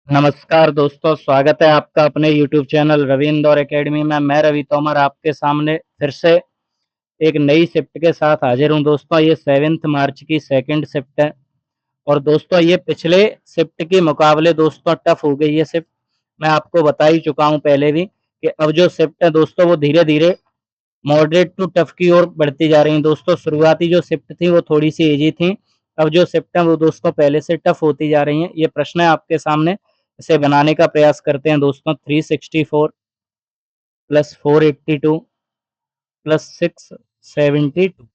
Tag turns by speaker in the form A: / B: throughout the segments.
A: नमस्कार दोस्तों, स्वागत है आपका अपने YouTube channel Ravi Indore academy में। मैं रवि तोमर आपके सामने फिर से एक नई शिफ्ट के साथ हाजिर हूं दोस्तों। ये 7 मार्च की सेकंड शिफ्ट है और दोस्तों ये पिछले शिफ्ट के मुकाबले दोस्तों टफ हो गई है शिफ्ट। मैं आपको बता ही चुका हूं पहले भी कि अब जो शिफ्ट है दोस्तों वो धीरे-धीरे मॉडरेट टू टफ की ओर बढ़ती जा रही है दोस्तों। शुरुआती जो शिफ्ट थी वो थोड़ी-सी ईज़ी थी। अब जो शिफ्ट है वो दोस्तों पहले से टफ होती जा रही हैं। ये प्रश्न है आपके सामने, इसे बनाने का प्रयास करते हैं दोस्तों। 364 प्लस 482 प्लस 672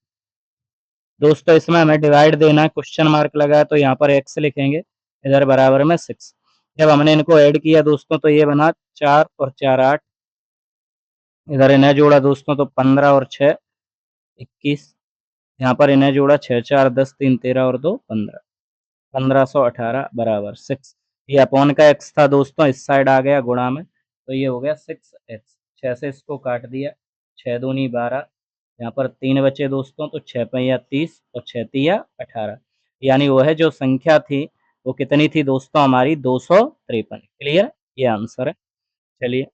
A: दोस्तों इसमें हमें डिवाइड देना है, क्वेश्चन मार्क लगा है तो यहाँ पर x लिखेंगे, इधर बराबर में 6। जब हमने इनको ऐड किया दोस्तों तो ये बना 4 और 4 8, इधर इन्हें जोड़ा दोस्तों तो 15 और 6 21, यहाँ पर इन्हें जोड़ा 6 4 10 3 13 और 2 15, 1518 बराबर 6। ये अपॉन का x था दोस्तों, इस साइड आ गया गुणा में, तो ये हो गया 6x। 6 से इसको काट दिया, 6 दूनी 12, यहाँ पर 3 बचे दोस्तों तो 6 पहिया 30 और 6 तिया 18, यानी वह जो संख्या थी वो कितनी थी दोस्तों हमारी 253। क्लियर, ये आंसर है। चलिए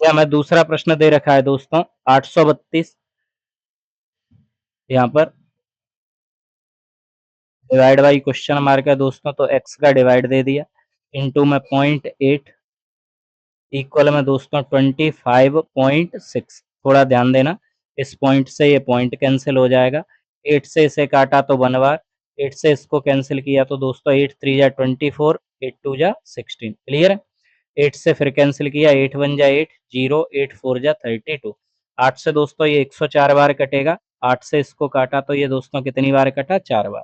A: ये हमें दूसरा प्रश्न दे रखा है दोस्तों 832। यहाँ पर डिवाइड बाई क्वेश्चन मार्क है दोस्तों, तो x का डिवाइड दे दिया, इनटू में 0.8 इक्वल में दोस्तों 25.6। थोड़ा ध्यान देना, इस पॉइंट से ये पॉइंट कैंसिल हो जाएगा। 8 से इसे काटा तो 1 बार, 8 से इसको कैंसिल किया तो दोस्तों 8 3 जा 24, 8 2 जा 16। क्लियर है। 8 से फिर कैंसिल किया, 8 1 जा 8 0, 8 4 जा 32। 8 से दोस्तों ये 104 बार कटेगा, 8 से इसको काटा तो ये दोस्तों कितनी बार कटा, 4 बार।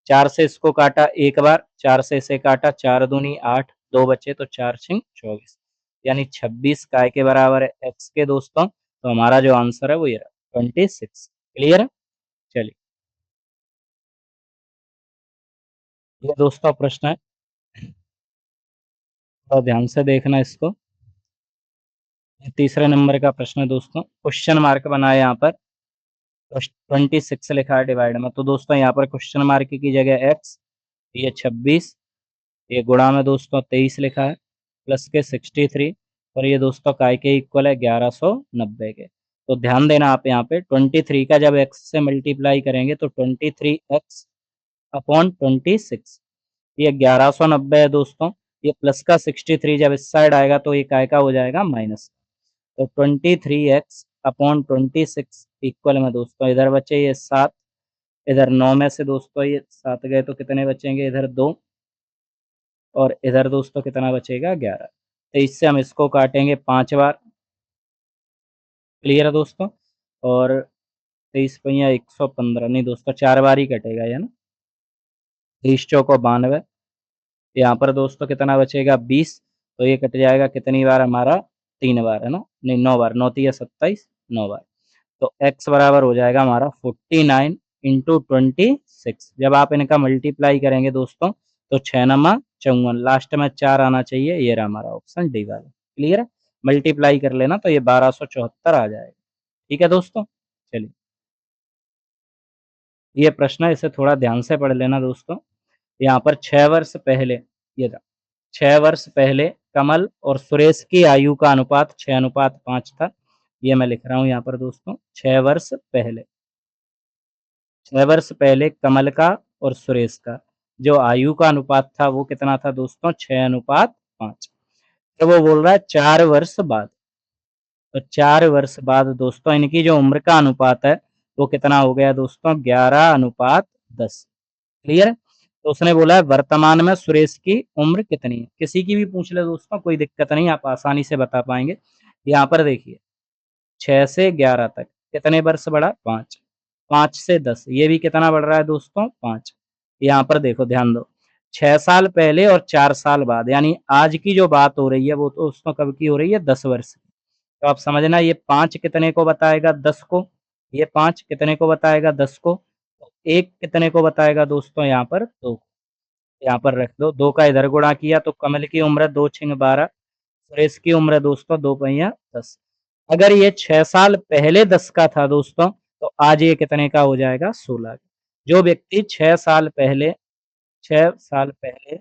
A: 4 से इसको काटा एक बार, 4 से इसे काटा, 4 दूनी 8, 2 बचे तो 4 छिंग 24, यानी 26 काय के बराबर है x के दोस्तों। तो हमारा जो आंसर है वो ये रहा 26। क्लियर है। चलिए ये दोस्तों प्रश्न है, तो ध्यान से देखना इसको। ये तीसरे नंबर का प्रश्न है दोस्तों, क्वेश्चन मार्क बना है यहाँ पर, 26 लिखा है डिवाइड में, तो दोस्तों यहाँ पर क्वेश्चन मार्क की जगह x, ये 26, ये गुणा में दोस्तों 23 लिखा है, प्लस के 63, और ये दोस्तों काय के इक्वल है 1190 के। तो ध्यान देना आप यहाँ पे 23 का जब x से मल्टीप्लाई करेंगे तो 23x अपॉन 26, ये 1190 है दोस्तों। ये प्लस का 63 जब इस साइड आएगा तो ये काय का हो जाएगा माइनस। तो 23x अपॉन 26 इक्वल में दोस्तों इधर बचे ये 7, इधर 9 में से दोस्तों ये 7 गए तो कितने बचेंगे, इधर 2, और इधर दोस्तों कितना बचेगा 11। तो इससे हम इसको काटेंगे 5 बार। क्लियर है दोस्तों। और 23 पहिया 115, नहीं दोस्तों 4 बार ही कटेगा ये ना, 30 चौको 92, यहाँ पर दोस्तों कितना बचेगा 20, तो ये कट जाएगा कितनी बार हमारा, 3 बार है ना, नहीं 9 बार, 9 तिया 27, 9 बार। तो x बराबर हो जाएगा हमारा 49 इंटू 26। जब आप इनका मल्टीप्लाई करेंगे दोस्तों तो 6 नमा 54, लास्ट में 4 आना चाहिए, ये रहा हमारा ऑप्शन डी वाला। क्लियर है। मल्टीप्लाई कर लेना तो ये 1274 आ जाएगा। ठीक है दोस्तों। चलिए ये प्रश्न है, इसे थोड़ा ध्यान से पढ़ लेना दोस्तों। यहाँ पर 6 वर्ष पहले, ये 6 वर्ष पहले कमल और सुरेश की आयु का अनुपात 6:5 था। ये मैं लिख रहा हूँ यहाँ पर दोस्तों, 6 वर्ष पहले, 6 वर्ष पहले कमल का और सुरेश का जो आयु का अनुपात था वो कितना था दोस्तों, 6:5। तो वो बोल रहा है 4 वर्ष बाद, तो 4 वर्ष बाद दोस्तों इनकी जो उम्र का अनुपात है वो कितना हो गया दोस्तों, 11:10। क्लियर है। तो उसने बोला है वर्तमान में सुरेश की उम्र कितनी है। किसी की भी पूछ ले दोस्तों कोई दिक्कत नहीं, आप आसानी से बता पाएंगे। यहाँ पर देखिए 6 से 11 तक कितने वर्ष बढ़ा, 5, 5 से 10 ये भी कितना बढ़ रहा है दोस्तों, 5। यहाँ पर देखो ध्यान दो, 6 साल पहले और 4 साल बाद, यानी आज की जो बात हो रही है वो तो दोस्तों कब की हो रही है, 10 वर्ष की। तो आप समझना ये 5 कितने को बताएगा, 10 को, ये 5 कितने को बताएगा, 10 को, तो 1 कितने को बताएगा दोस्तों, यहाँ पर 2, यहाँ पर रख दो, 2 का इधर गुणा किया तो कमल की उम्र 2 छिंग 12, सुरेश की उम्र दोस्तों 2 पहिया 10। अगर ये 6 साल पहले 10 का था दोस्तों तो आज ये कितने का हो जाएगा, 16। जो व्यक्ति 6 साल पहले 6 साल पहले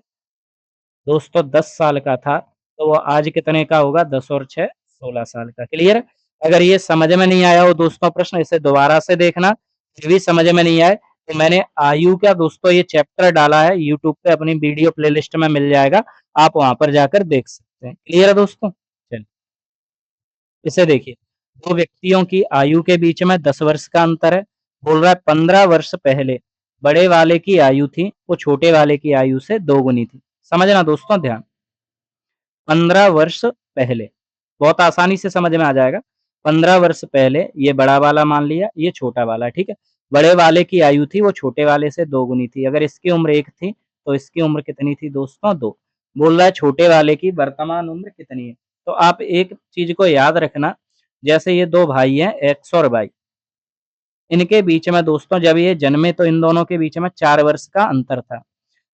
A: दोस्तों 10 साल का था, तो वो आज कितने का होगा? 10 और 6 16 साल का। क्लियर? अगर ये समझ में नहीं आया हो दोस्तों प्रश्न, इसे दोबारा से देखना, फिर भी समझ में नहीं आए तो मैंने आयु का दोस्तों ये चैप्टर डाला है यूट्यूब पे, अपनी वीडियो प्लेलिस्ट में मिल जाएगा, आप वहाँ पर जाकर देख सकते हैं। क्लियर है दोस्तों? चलिए, इसे देखिए, 2 व्यक्तियों की आयु के बीच में 10 वर्ष का अंतर है। बोल रहा है 15 वर्ष पहले बड़े वाले की आयु थी, वो छोटे वाले की आयु से दोगुनी थी। समझना दोस्तों ध्यान। 15 वर्ष पहले, बहुत आसानी से समझ में आ जाएगा। 15 वर्ष पहले ये बड़ा वाला मान लिया, ये छोटा वाला, ठीक है। बड़े वाले की आयु थी वो छोटे वाले से दोगुनी थी। अगर इसकी उम्र 1 थी तो इसकी उम्र कितनी थी दोस्तों? 2। बोल रहा है छोटे वाले की वर्तमान उम्र कितनी है? तो आप एक चीज को याद रखना, जैसे ये 2 भाई हैं एक्स और वाई, इनके बीच में दोस्तों जब ये जन्मे तो इन दोनों के बीच में 4 वर्ष का अंतर था।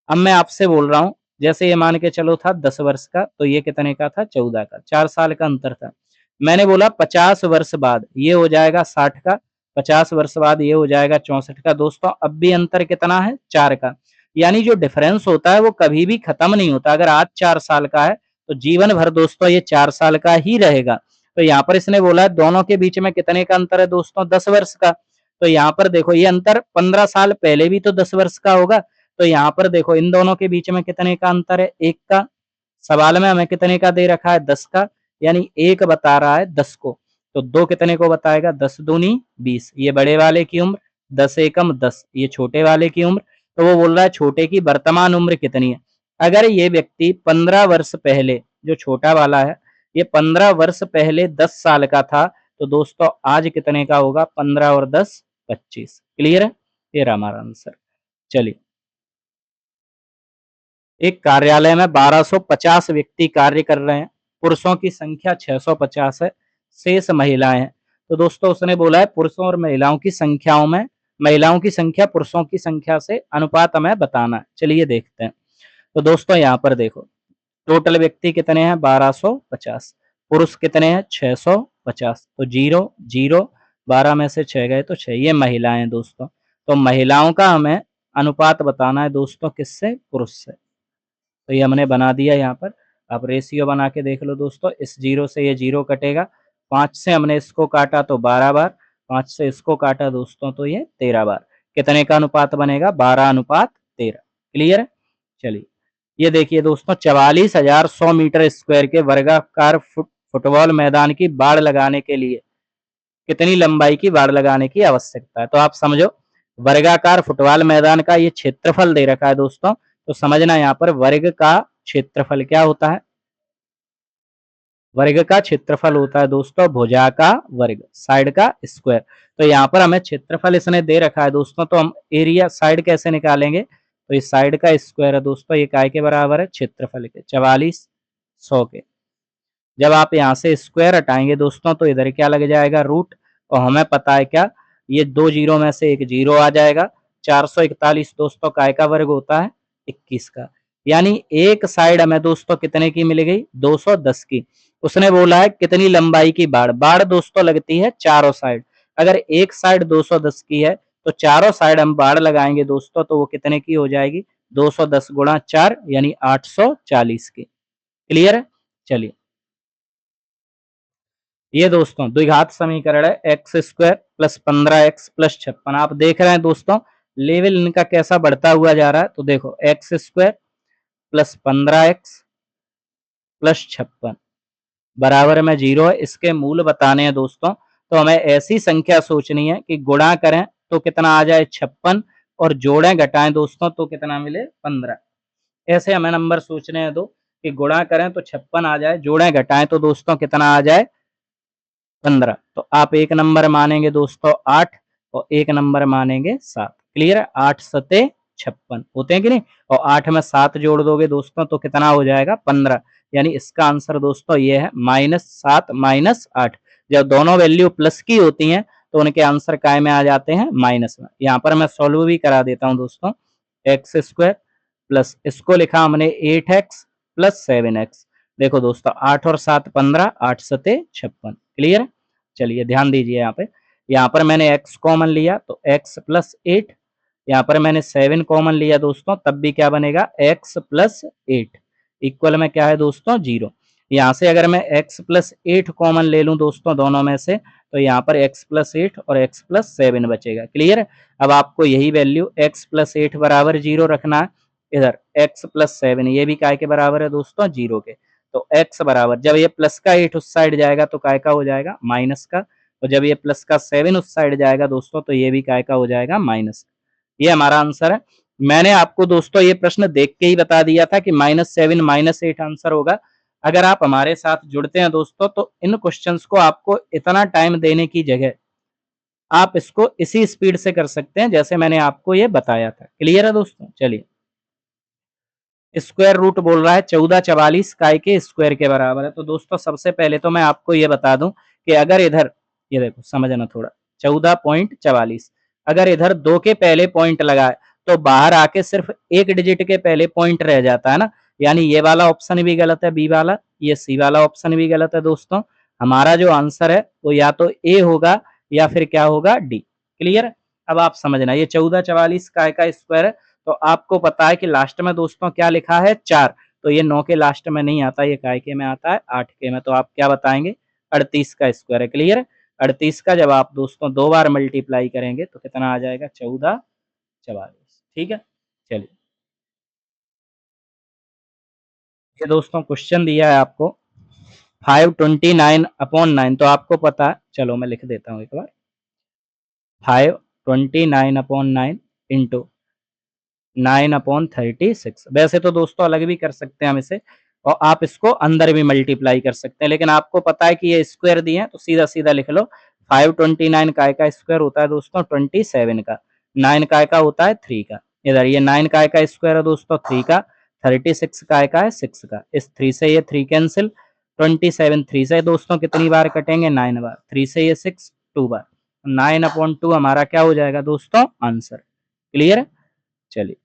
A: अब मैं आपसे बोल रहा हूँ, जैसे ये मान के चलो था 10 वर्ष का, तो ये कितने का था? 14 का, 4 साल का अंतर था। मैंने बोला 50 वर्ष बाद ये हो जाएगा 60 का, 50 वर्ष बाद ये हो जाएगा 64 का। दोस्तों अब भी अंतर कितना है? 4 का। यानी जो डिफरेंस होता है वो कभी भी खत्म नहीं होता। अगर आज 4 साल का है तो जीवन भर दोस्तों ये 4 साल का ही रहेगा। तो यहाँ पर इसने बोला है दोनों के बीच में कितने का अंतर है दोस्तों? 10 वर्ष का। तो यहाँ पर देखो ये अंतर 15 साल पहले भी तो 10 वर्ष का होगा। तो यहाँ पर देखो इन दोनों के बीच में कितने का अंतर है? 1 का। सवाल में हमें कितने का दे रखा है? 10 का। यानी 1 बता रहा है 10 को, तो 2 कितने को बताएगा? 10 दूनी 20। ये बड़े वाले की उम्र, 10 एकम 10, ये छोटे वाले की उम्र। तो वो बोल रहा है छोटे की वर्तमान उम्र कितनी है? अगर ये व्यक्ति 15 वर्ष पहले, जो छोटा वाला है, ये 15 वर्ष पहले 10 साल का था, तो दोस्तों आज कितने का होगा? 15 और 10 25। क्लियर है? ये रहा हमारा आंसर। चलिए, एक कार्यालय में 1250 व्यक्ति कार्य कर रहे हैं, पुरुषों की संख्या 650 है, शेष महिलाएं हैं। तो दोस्तों उसने बोला है पुरुषों और महिलाओं की संख्याओं में महिलाओं की संख्या पुरुषों की संख्या से अनुपात हमें बताना है। चलिए देखते हैं। तो दोस्तों यहाँ पर देखो, टोटल व्यक्ति कितने हैं? 1250। पुरुष कितने हैं? 650। तो 0 0, 12 में से 6 गए तो 6। ये महिलाएं हैं दोस्तों। तो महिलाओं का हमें अनुपात बताना है दोस्तों, किससे? पुरुष से। तो ये हमने बना दिया यहाँ पर। आप रेशियो बना के देख लो दोस्तों, इस 0 से ये 0 कटेगा, 5 से हमने इसको काटा तो 12 बार, 5 से इसको काटा दोस्तों तो ये 13 बार। कितने का अनुपात बनेगा? 12 अनुपात 13। क्लियर है? चलिए, ये देखिए दोस्तों, 44,100 मीटर स्क्वायर के वर्गाकार फुटबॉल मैदान की बाड़ लगाने के लिए कितनी लंबाई की बाड़ लगाने की आवश्यकता है? तो आप समझो, वर्गाकार फुटबॉल मैदान का ये क्षेत्रफल दे रखा है दोस्तों, तो समझना यहाँ पर वर्ग का क्षेत्रफल क्या होता है? वर्ग का क्षेत्रफल होता है दोस्तों भुजा का वर्ग, साइड का स्क्वायर। तो यहाँ पर हमें क्षेत्रफल इसने दे रखा है दोस्तों, तो हम एरिया साइड कैसे निकालेंगे? तो इस साइड का स्क्वायर है दोस्तों, ये काय के बराबर है? क्षेत्रफल के, 4400 के। जब आप यहाँ से स्क्वायर हटाएंगे दोस्तों तो इधर क्या लग जाएगा? रूट। और हमें पता है क्या, ये 2 जीरो में से एक जीरो आ जाएगा। 441 दोस्तों काय का वर्ग होता है? 21 का। यानी एक साइड हमें दोस्तों कितने की मिल गई? 210 की। उसने बोला है कितनी लंबाई की बाड़? बाड़ दोस्तों लगती है चारों साइड। अगर एक साइड 210 की है तो चारों साइड हम बाड़ लगाएंगे दोस्तों, तो वो कितने की हो जाएगी? 210 गुणा 4 यानी 840 की। क्लियर है? चलिए, ये दोस्तों द्विघात समीकरण है, x square plus 15x plus 56। आप देख रहे हैं दोस्तों लेवल इनका कैसा बढ़ता हुआ जा रहा है। तो देखो x square plus 15x plus 56 बराबर में 0 है। इसके मूल बताने हैं दोस्तों, तो हमें ऐसी संख्या सोचनी है कि गुणा करें तो कितना आ जाए? 56, और जोड़ें घटाएं दोस्तों तो कितना मिले? 15। ऐसे हमें नंबर सोचने हैं दो कि गुणा करें तो 56 आ जाए, जोड़ें घटाएं तो दोस्तों कितना आ जाए? 15। तो आप एक नंबर मानेंगे दोस्तों 8 और एक नंबर मानेंगे 7। क्लियर है? 8 सते 56 होते हैं कि नहीं? और 8 में 7 जोड़ दोगे दोस्तों तो कितना हो जाएगा? 15। यानी इसका आंसर दोस्तों ये है -7 -8। जब दोनों वैल्यू प्लस की होती हैं तो उनके आंसर काय में आ जाते हैं? माइनस में। यहाँ पर मैं सॉल्व भी करा देता हूँ दोस्तों। एक्स स्क्वायर प्लस इसको लिखा हमने 8x प्लस 7x। देखो दोस्तों 8 और 7 15, 8 सते 56। क्लियर है? चलिए ध्यान दीजिए, यहाँ पर मैंने x कॉमन लिया तो x प्लस 8 यहाँ पर मैंने 7 कॉमन लिया दोस्तों, तब भी क्या बनेगा x प्लस 8 इक्वल में क्या है दोस्तों 0। यहाँ से अगर मैं x प्लस 8 कॉमन ले लूँ दोस्तों दोनों में से, तो यहाँ पर x प्लस 8 और x प्लस 7 बचेगा। क्लियर। अब आपको यही वैल्यू x प्लस 8 बराबर 0 रखना है। इधर x प्लस 7 ये भी काय के बराबर है दोस्तों 0 के। तो x बराबर, जब ये प्लस का 8 उस साइड जाएगा तो काय का हो जाएगा माइनस का, और जब ये प्लस का 7 उस साइड जाएगा दोस्तों तो ये भी काय का हो जाएगा माइनस। ये हमारा आंसर है। मैंने आपको दोस्तों ये प्रश्न देख के ही बता दिया था कि -7 -8 आंसर होगा। अगर आप हमारे साथ जुड़ते हैं दोस्तों तो इन क्वेश्चंस को आपको इतना टाइम देने की जगह आप इसको इसी स्पीड से कर सकते हैं जैसे मैंने आपको ये बताया था। क्लियर है दोस्तों। चलिए, स्क्वायर रूट बोल रहा है 1444 काय के स्क्वायर के बराबर है। तो दोस्तों सबसे पहले तो मैं आपको ये बता दूं कि अगर इधर ये देखो समझना थोड़ा, 14.44 अगर इधर 2 के पहले पॉइंट लगाए तो बाहर आके सिर्फ एक डिजिट के पहले पॉइंट रह जाता है ना, यानी ये वाला ऑप्शन भी गलत है बी वाला, ये सी वाला ऑप्शन भी गलत है दोस्तों। हमारा जो आंसर है वो या तो ए होगा या फिर क्या होगा डी। क्लियर। अब आप समझना, ये 1444 काय का स्क्वायर है, तो आपको पता है कि लास्ट में दोस्तों क्या लिखा है 4, तो ये 9 के लास्ट में नहीं आता, ये काय के में आता है 8 के में। तो आप क्या बताएंगे 38 का स्क्वायर है। क्लियर। 38 का जब आप दोस्तों 2 बार मल्टीप्लाई करेंगे तो कितना आ जाएगा 1444। ठीक है। चलिए, ये दोस्तों क्वेश्चन दिया है आपको 529/9, तो आपको पता है, चलो मैं लिख देता हूँ एक बार, 529/9 इंटू 9/36। वैसे तो दोस्तों अलग भी कर सकते हैं हम इसे, और आप इसको अंदर भी मल्टीप्लाई कर सकते हैं, लेकिन आपको पता है कि ये स्क्वायर दिए हैं तो सीधा सीधा लिख लो। 529 काय का स्क्वायर होता है दोस्तों 27 का, 9 काय का होता है 3 का, इधर ये 9 काय का स्क्वायर है दोस्तों 3 का, 36 काय का है 6 का, इस 3 से ये 3 कैंसिल, 27 3 से दोस्तों कितनी बार कटेंगे 9 बार, 3 से ये 6 2 बार, 9/2 हमारा क्या हो जाएगा दोस्तों आंसर। क्लियर है। चलिए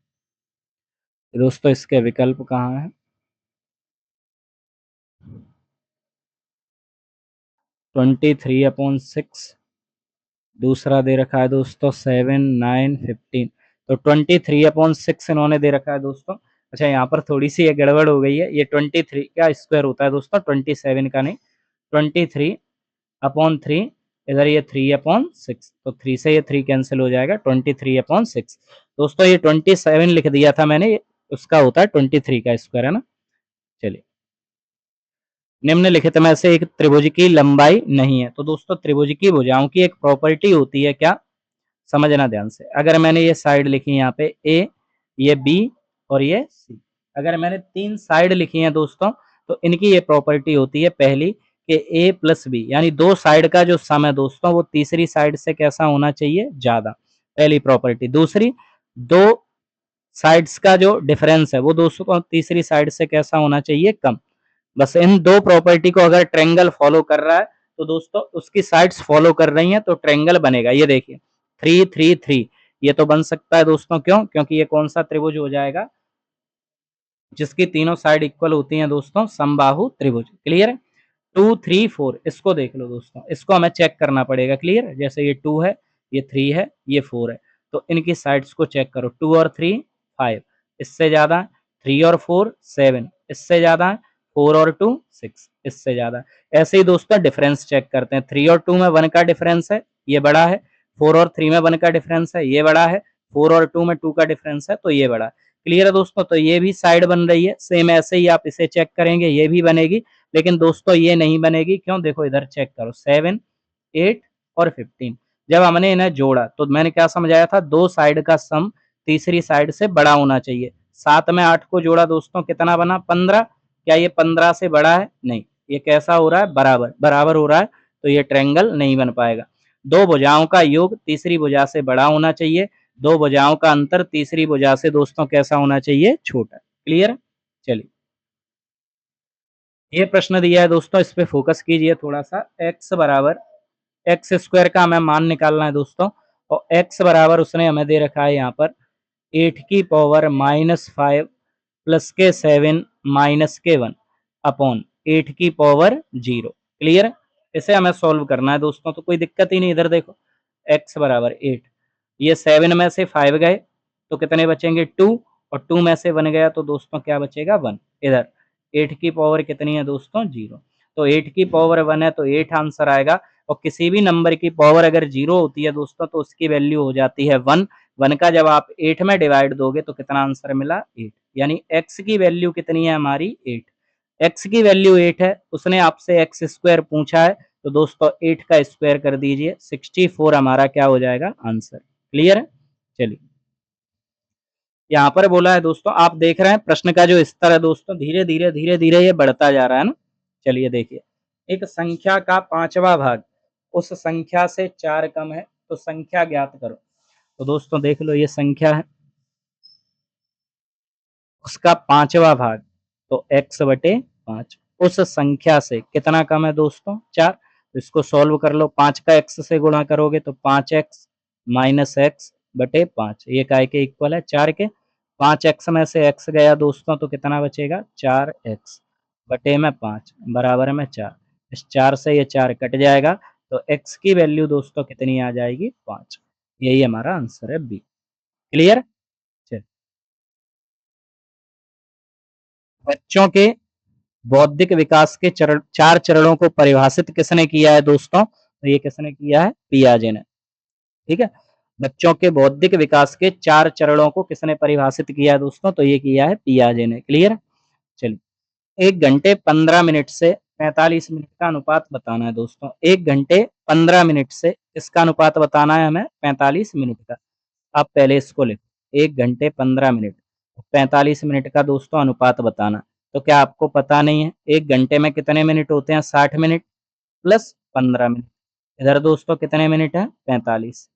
A: दोस्तों, इसके विकल्प कहाँ है, 23/6, दूसरा दे रखा है दोस्तों 7 9 15, तो 23/6 इन्होंने दे रखा है दोस्तों। अच्छा, यहाँ पर थोड़ी सी ये गड़बड़ हो गई है, ये 23 का स्क्वायर होता है दोस्तों 27 का नहीं, 23/3, इधर ये 3/6, तो 3 से ये 3 कैंसिल हो जाएगा, 23/6 दोस्तों, ये 27 लिख दिया था मैंने, उसका होता है 23 का स्क्वायर है ना। चलिए, निम्नलिखित में से एक त्रिभुज की लंबाई नहीं है। तो दोस्तों त्रिभुज की भुजाओं की एक प्रॉपर्टी होती है क्या, समझना ध्यान से। अगर मैंने ये साइड लिखी यहाँ पे ए, ये बी और ये सी, अगर मैंने 3 साइड लिखी हैं दोस्तों, तो इनकी ये प्रॉपर्टी होती है पहली कि ए प्लस बी, यानी 2 साइड का जो सम है दोस्तों वो तीसरी साइड से कैसा होना चाहिए ज्यादा, पहली प्रॉपर्टी। दूसरी, 2 साइड्स का जो डिफरेंस है वो दोस्तों तीसरी साइड से कैसा होना चाहिए कम। बस इन 2 प्रॉपर्टी को अगर ट्रायंगल फॉलो कर रहा है तो दोस्तों उसकी साइड्स फॉलो कर रही हैं तो ट्रायंगल बनेगा। ये देखिए 3 3 3, ये तो बन सकता है दोस्तों, क्यों, क्योंकि ये कौन सा त्रिभुज हो जाएगा जिसकी तीनों साइड इक्वल होती हैं दोस्तों, समबाहु त्रिभुज। क्लियर है। 2 3 4, इसको देख लो दोस्तों, इसको हमें चेक करना पड़ेगा। क्लियर। जैसे ये 2 है, ये 3 है, ये 4 है, तो इनकी साइड्स को चेक करो, 2 और 3 5, इससे ज्यादा, 3 और 4 7, इससे ज्यादा, 4 और 2 6, इससे ज्यादा। ऐसे ही दोस्तों डिफरेंस चेक करते हैं, 3 और 2 में 1 का डिफरेंस है, ये बड़ा है, 4 और 3 में 1 का डिफरेंस है, ये बड़ा है, 4 और 2 में 2 का डिफरेंस है तो ये बड़ा है। क्लियर है दोस्तों। तो ये भी साइड बन रही है, सेम ऐसे ही आप इसे चेक करेंगे, ये भी बनेगी, लेकिन दोस्तों ये नहीं बनेगी, क्यों, देखो इधर चेक करो 7 8 और 15, जब हमने इन्हें जोड़ा तो मैंने क्या समझाया था, 2 साइड का सम तीसरी साइड से बड़ा होना चाहिए। 7 में 8 को जोड़ा दोस्तों कितना बना 15, क्या ये 15 से बड़ा है, नहीं, ये कैसा हो रहा है बराबर, बराबर हो रहा है, तो ये ट्रायंगल नहीं बन पाएगा। 2 भुजाओं का योग तीसरी भुजा से बड़ा होना चाहिए, 2 भुजाओं का अंतर तीसरी भुजा से दोस्तों कैसा होना चाहिए छोटा। क्लियर। चलिए, ये प्रश्न दिया है दोस्तों, इस पे फोकस कीजिए थोड़ा सा। x बराबर एक्स स्क्वायर का हमें मान निकालना है दोस्तों, और x बराबर उसने हमें दे रखा है यहाँ पर 8 की पावर -5 प्लस के 7 माइनस के 1 अपॉन 8 की पावर 0। क्लियर। इसे हमें सॉल्व करना है दोस्तों, तो कोई दिक्कत ही नहीं। इधर देखो x बराबर 8, ये 7 में से 5 गए तो कितने बचेंगे 2, और 2 में से 1 गया तो दोस्तों क्या बचेगा 1। इधर 8 की पावर कितनी है दोस्तों 0, तो 8 की पावर 1 है तो 8 आंसर आएगा। और किसी भी नंबर की पावर अगर 0 होती है दोस्तों तो उसकी वैल्यू हो जाती है 1। 1 का जब आप 8 में डिवाइड दोगे तो कितना आंसर मिला 8, यानी x की वैल्यू कितनी है हमारी 8। x की वैल्यू 8 है, उसने आपसे x स्क्वायर पूछा है तो दोस्तों 8 का स्क्वायर कर दीजिए, 64 हमारा क्या हो जाएगा आंसर। क्लियर है? चलिए यहाँ पर बोला है दोस्तों, आप देख रहे हैं प्रश्न का जो स्तर है दोस्तों धीरे धीरे ये बढ़ता जा रहा है ना। चलिए देखिए, एक संख्या का 5वां भाग उस संख्या से 4 कम है तो संख्या ज्ञात करो। तो दोस्तों देख लो, ये संख्या है, उसका 5वां भाग तो x बटे 5 उस संख्या से कितना कम है दोस्तों 4। तो इसको सॉल्व कर लो, 5 का x से गुणा करोगे तो 5x माइनस x बटे 5, ये काय के इक्वल है 4 के। 5x में से x गया दोस्तों तो कितना बचेगा 4x बटे में 5 बराबर में 4। इस 4 से ये 4 कट जाएगा तो x की वैल्यू दोस्तों कितनी आ जाएगी 5। यही हमारा आंसर है बी। क्लियर? चलिए, बच्चों के बौद्धिक विकास के 4 चरणों को परिभाषित किसने किया है दोस्तों, तो ये किसने किया है पियाजे ने। ठीक है, बच्चों के बौद्धिक विकास के 4 चरणों को किसने परिभाषित किया है दोस्तों, तो ये किया है पियाजे ने। क्लियर? चलिए, 1 घंटे 15 मिनट से 45 मिनट का अनुपात बताना है दोस्तों। 1 घंटे 15 मिनट से इसका अनुपात बताना है हमें 45 मिनट का। आप पहले इसको लिखो, 1 घंटे 15 मिनट 45 मिनट का दोस्तों अनुपात बताना। तो क्या आपको पता नहीं है 1 घंटे में कितने मिनट होते हैं 60 मिनट प्लस 15 मिनट, इधर दोस्तों कितने मिनट है 45।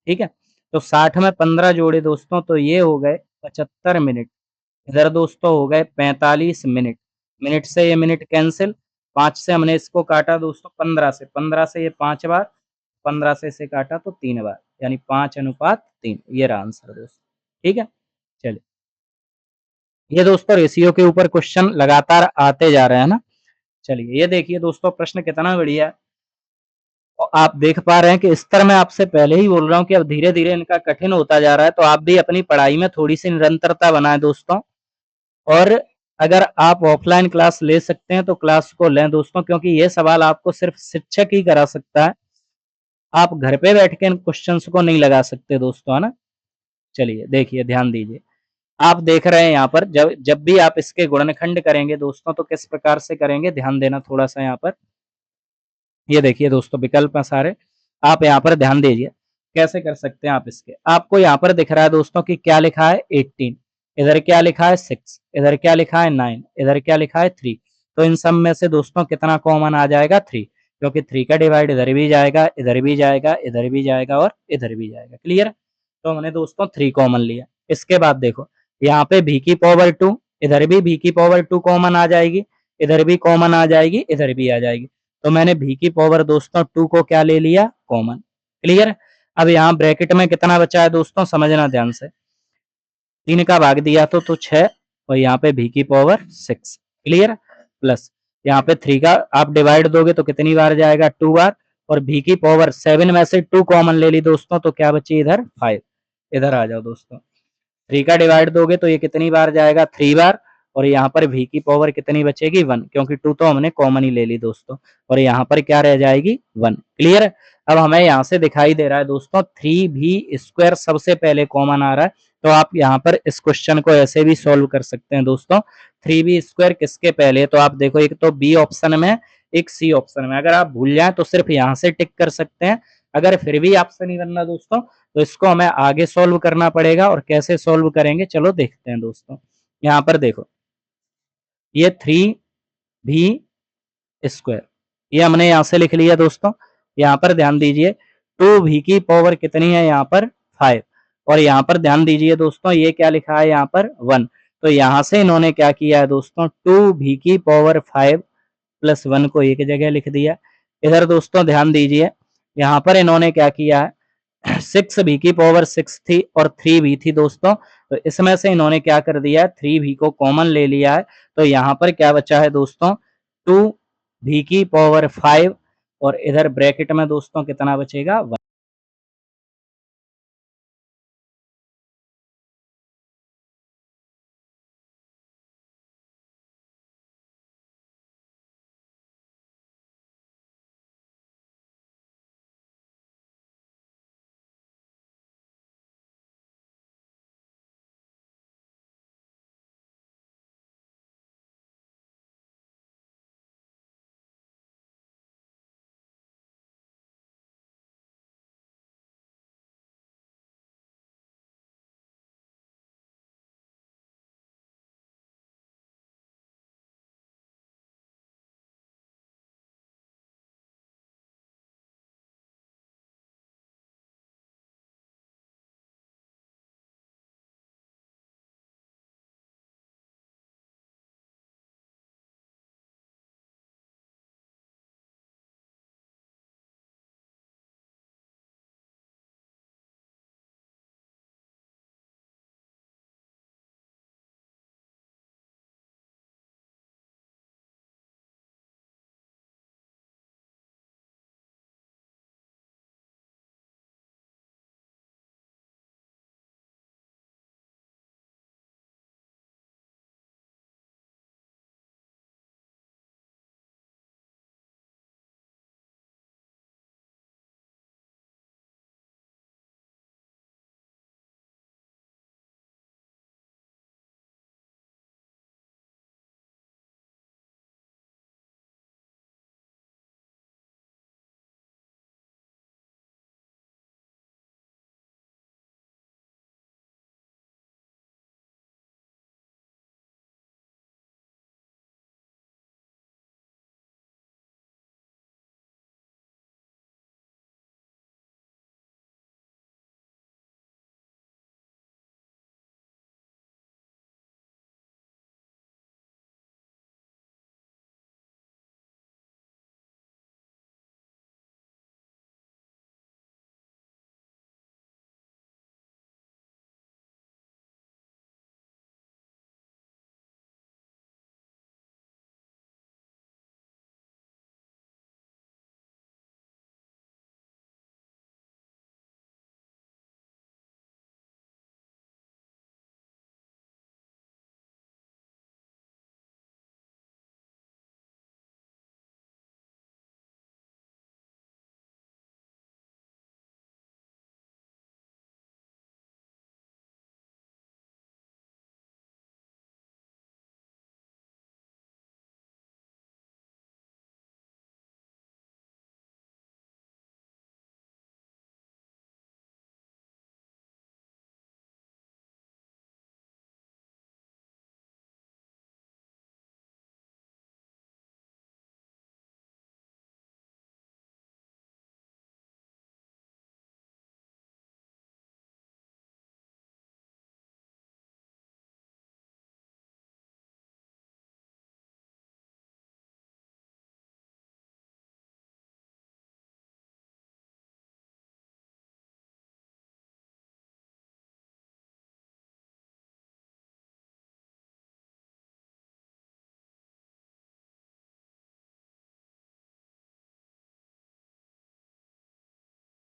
A: ठीक है, तो 60 में 15 जोड़े दोस्तों तो ये हो गए 75 मिनट, इधर दोस्तों हो गए 45 मिनट। मिनट से ये मिनट कैंसिल, 5 से हमने इसको काटा दोस्तों 15 से, 15 से ये 5 बार, 15 से इसे काटा तो 3 बार, यानी 5:3। ये रहा आंसर दोस्तों। ठीक है, चलिए ये दोस्तों रेशियो के ऊपर क्वेश्चन लगातार आते जा रहे हैं ना। चलिए ये देखिए दोस्तों, प्रश्न कितना बढ़िया है। और आप देख पा रहे हैं कि स्तर मैं आपसे पहले ही बोल रहा हूँ कि अब धीरे धीरे इनका कठिन होता जा रहा है, तो आप भी अपनी पढ़ाई में थोड़ी सी निरंतरता बनाएं दोस्तों। और अगर आप ऑफलाइन क्लास ले सकते हैं तो क्लास को लें दोस्तों, क्योंकि ये सवाल आपको सिर्फ शिक्षक ही करा सकता है, आप घर पे बैठ के इन क्वेश्चंस को नहीं लगा सकते दोस्तों, है ना। चलिए देखिए, ध्यान दीजिए, आप देख रहे हैं यहाँ पर जब जब भी आप इसके गुणनखंड करेंगे दोस्तों तो किस प्रकार से करेंगे, ध्यान देना थोड़ा सा यहाँ पर। ये देखिए दोस्तों, विकल्प हैं सारे, आप यहाँ पर ध्यान दीजिए कैसे कर सकते हैं आप इसके। आपको यहाँ पर दिख रहा है दोस्तों कि क्या लिखा है 18, इधर क्या लिखा है 6, इधर क्या लिखा है 9, इधर क्या लिखा है 3। तो इन सब में से दोस्तों कितना कॉमन आ जाएगा 3, क्योंकि 3 का डिवाइड इधर भी जाएगा, इधर भी जाएगा, इधर भी जाएगा और इधर भी जाएगा। क्लियर? तो हमने दोस्तों 3 कॉमन लिया। इसके बाद देखो, यहाँ पे v की पावर 2, इधर भी v की पावर 2 कॉमन आ जाएगी, इधर भी कॉमन आ जाएगी, इधर भी आ जाएगी। तो मैंने v की पावर दोस्तों 2 को क्या ले लिया कॉमन। क्लियर? अब यहाँ ब्रैकेट में कितना बचा है दोस्तों, समझना ध्यान से। 3 का भाग दिया तो 6, और यहाँ पे v की पावर 6। क्लियर? प्लस यहाँ पे 3 का आप डिवाइड दोगे तो कितनी बार जाएगा 2 बार, और v की पावर 7 में से 2 कॉमन ले ली दोस्तों तो क्या बची इधर 5। इधर आ जाओ दोस्तों, 3 का डिवाइड दोगे तो ये कितनी बार जाएगा 3 बार, और यहाँ पर v की पावर कितनी बचेगी 1, क्योंकि 2 तो हमने कॉमन ही ले ली दोस्तों, और यहाँ पर क्या रह जाएगी 1। क्लियर? अब हमें यहाँ से दिखाई दे रहा है दोस्तों 3v² सबसे पहले कॉमन आ रहा है, तो आप यहाँ पर इस क्वेश्चन को ऐसे भी सॉल्व कर सकते हैं दोस्तों। 3v² किसके पहले, तो आप देखो एक तो बी ऑप्शन में, एक सी ऑप्शन में। अगर आप भूल जाए तो सिर्फ यहाँ से टिक कर सकते हैं, अगर फिर भी आपसे नहीं बनना दोस्तों तो इसको हमें आगे सॉल्व करना पड़ेगा। और कैसे सॉल्व करेंगे चलो देखते हैं दोस्तों। यहाँ पर देखो, ये 3v², ये हमने यहाँ से लिख लिया दोस्तों। यहाँ पर ध्यान दीजिए 2v की पावर कितनी है यहाँ पर 5, और यहाँ पर ध्यान दीजिए दोस्तों ये क्या लिखा है यहाँ पर 1। तो यहाँ से इन्होंने क्या किया है दोस्तों 2v की पावर 5 प्लस 1 को एक जगह लिख दिया। इधर दोस्तों ध्यान दीजिए, यहाँ पर इन्होंने क्या किया है 6v की पावर 6 थी और 3v थी दोस्तों, तो इसमें से इन्होंने क्या कर दिया है 3v को कॉमन ले लिया है। तो यहाँ पर क्या बचा है दोस्तों 2v की पावर 5, और इधर ब्रैकेट में दोस्तों कितना बचेगा 1।